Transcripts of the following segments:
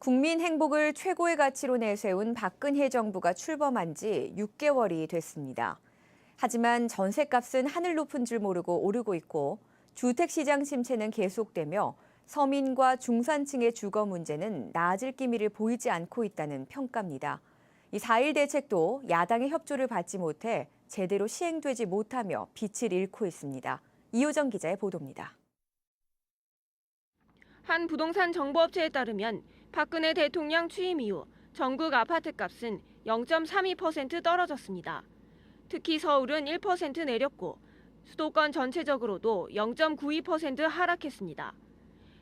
국민 행복을 최고의 가치로 내세운 박근혜 정부가 출범한 지 6개월이 됐습니다. 하지만 전셋값은 하늘 높은 줄 모르고 오르고 있고 주택시장 침체는 계속되며 서민과 중산층의 주거 문제는 나아질 기미를 보이지 않고 있다는 평가입니다. 이 4.1 대책도 야당의 협조를 받지 못해 제대로 시행되지 못하며 빛을 잃고 있습니다. 이효정 기자의 보도입니다. 한 부동산 정보업체에 따르면 박근혜 대통령 취임 이후 전국 아파트값은 0.32% 떨어졌습니다. 특히 서울은 1% 내렸고 수도권 전체적으로도 0.92% 하락했습니다.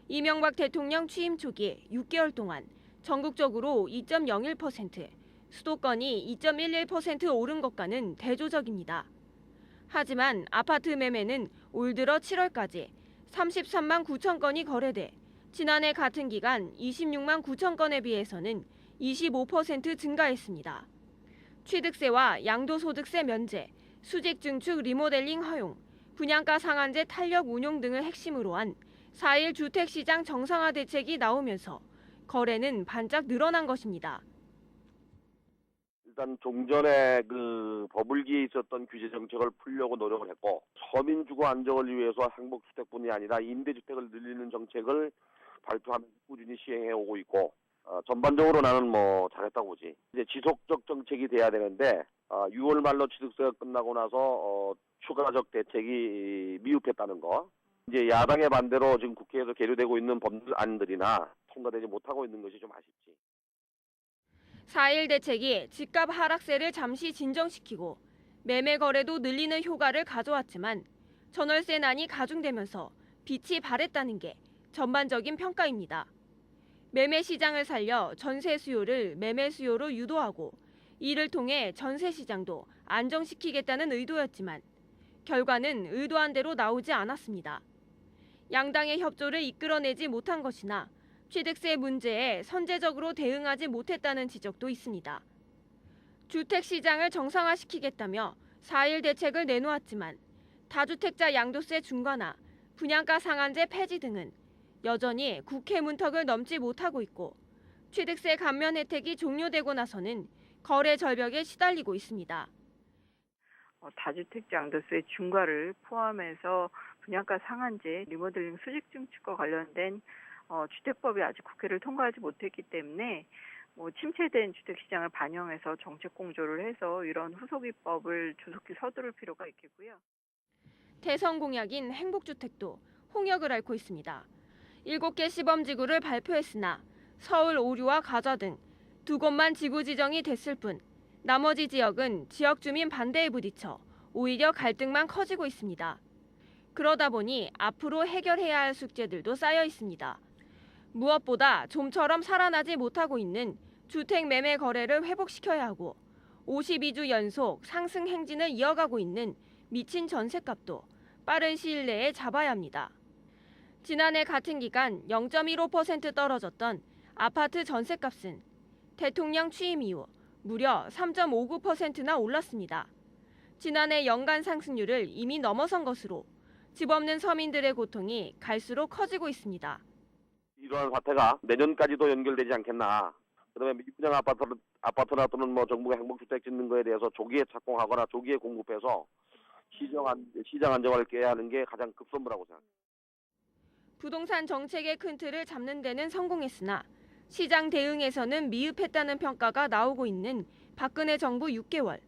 이명박 대통령 취임 초기 6개월 동안 전국적으로 2.01%, 수도권이 2.11% 오른 것과는 대조적입니다. 하지만 아파트 매매는 올 들어 7월까지 33만 9천 건이 거래돼 지난해 같은 기간 26만 9천 건에 비해서는 25% 증가했습니다. 취득세와 양도소득세 면제, 수직 증축 리모델링 허용, 분양가 상한제 탄력 운용 등을 핵심으로 한 4.1 주택시장 정상화 대책이 나오면서 거래는 반짝 늘어난 것입니다. 일단 종전에 버블기에 있었던 규제 정책을 풀려고 노력을 했고 서민 주거 안정을 위해서 행복주택뿐이 아니라 임대주택을 늘리는 정책을 발표하면서 꾸준히 시행해 오고 있고 전반적으로 나는 잘했다고 보지. 이제 지속적 정책이 돼야 되는데 6월 말로 취득세가 끝나고 나서 추가적 대책이 미흡했다는 거. 이제 야당의 반대로 지금 국회에서 계류되고 있는 법안들이나 통과되지 못하고 있는 것이 좀 아쉽지. 4.1 대책이 집값 하락세를 잠시 진정시키고 매매 거래도 늘리는 효과를 가져왔지만 전월세난이 가중되면서 빛이 발했다는 게 전반적인 평가입니다. 매매 시장을 살려 전세 수요를 매매 수요로 유도하고 이를 통해 전세 시장도 안정시키겠다는 의도였지만 결과는 의도한 대로 나오지 않았습니다. 양당의 협조를 이끌어내지 못한 것이나 취득세 문제에 선제적으로 대응하지 못했다는 지적도 있습니다. 주택 시장을 정상화시키겠다며 4.1 대책을 내놓았지만 다주택자 양도세 중과나 분양가 상한제 폐지 등은 여전히 국회 문턱을 넘지 못하고 있고 취득세 감면 혜택이 종료되고 나서는 거래 절벽에 시달리고 있습니다. 다주택자 양도세 중과를 포함해서 분양가 상한제, 리모델링 수직 증축과 관련된 주택법이 아직 국회를 통과하지 못했기 때문에 침체된 주택시장을 반영해서 정책 공조를 해서 이런 후속 입법을 조속히 서두를 필요가 있겠고요. 대선 공약인 행복주택도 홍역을 앓고 있습니다. 7개 시범지구를 발표했으나 서울 오류와 가좌 등 2곳만 지구 지정이 됐을 뿐 나머지 지역은 지역 주민 반대에 부딪혀 오히려 갈등만 커지고 있습니다. 그러다 보니 앞으로 해결해야 할 숙제들도 쌓여 있습니다. 무엇보다 좀처럼 살아나지 못하고 있는 주택 매매 거래를 회복시켜야 하고 52주 연속 상승 행진을 이어가고 있는 미친 전셋값도 빠른 시일 내에 잡아야 합니다. 지난해 같은 기간 0.15% 떨어졌던 아파트 전셋값은 대통령 취임 이후 무려 3.59%나 올랐습니다. 지난해 연간 상승률을 이미 넘어선 것으로 집 없는 서민들의 고통이 갈수록 커지고 있습니다. 이러한 사태가 내년까지도 연결되지 않겠나. 그다음에 미분양 아파트나 또는 정부가 행복주택 짓는 거에 대해서 조기에 착공하거나 조기에 공급해서 시장 안정화를 깨야 하는 게 가장 급선무라고 생각합니다. 부동산 정책의 큰 틀을 잡는 데는 성공했으나 시장 대응에서는 미흡했다는 평가가 나오고 있는 박근혜 정부 6개월.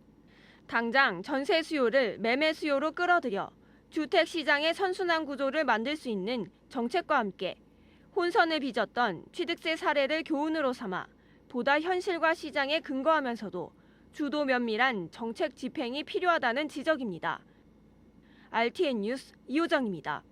당장 전세 수요를 매매 수요로 끌어들여 주택 시장의 선순환 구조를 만들 수 있는 정책과 함께 혼선을 빚었던 취득세 사례를 교훈으로 삼아 보다 현실과 시장에 근거하면서도 주도 면밀한 정책 집행이 필요하다는 지적입니다. RTN 뉴스 이효정입니다.